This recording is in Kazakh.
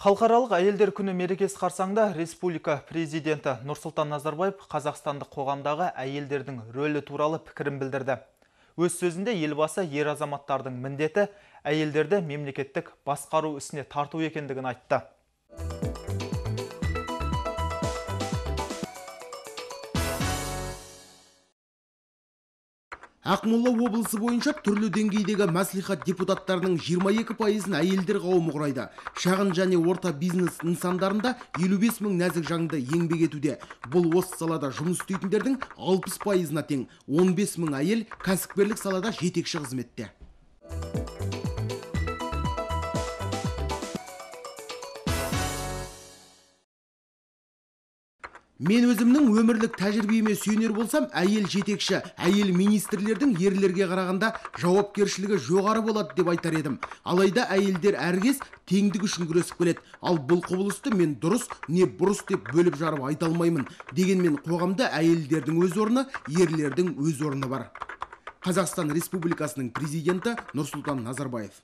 Халықаралық әйелдер күні мерекесі қарсаңында республика президенті Нұрсұлтан Назарбаев қазақстандық қоғамдағы әйелдердің рөлі туралы пікірін білдірді. Өз сөзінде елбасы ер азаматтардың міндеті әйелдерді мемлекеттік басқару ісіне тарту екендігін айтты. Ақмола облысы бойынша түрлі деңгейдегі мәслихат депутаттарының 22%-ын әйелдер қауымы құрайды. Шағын және орта бизнес нысандарында 55 мың нәзік жанды еңбек етуде. Бұл осы салада жұмыс істейтіндердің 60%-на тең. 15 мың әйел кәсіпкерлік салада жетекші қызметте. Мен өзімнің өмірлік тәжірибеме сүйенер болсам, әйел жетекші, әйел министрлердің ерлерге қарағанда жауапкершілігі жоғары болады деп айтар едім. Алайда әйелдер әркез теңдік үшін күресіп келеді. Ал бұл құбылысты мен дұрыс не бұрыс деп бөліп жарып айта алмаймын. Дегенмен қоғамда әйелдердің өз орны, ерлердің өз орны бар. Қазақстан Республикасының президенті Нұрсұлтан Назарбаев.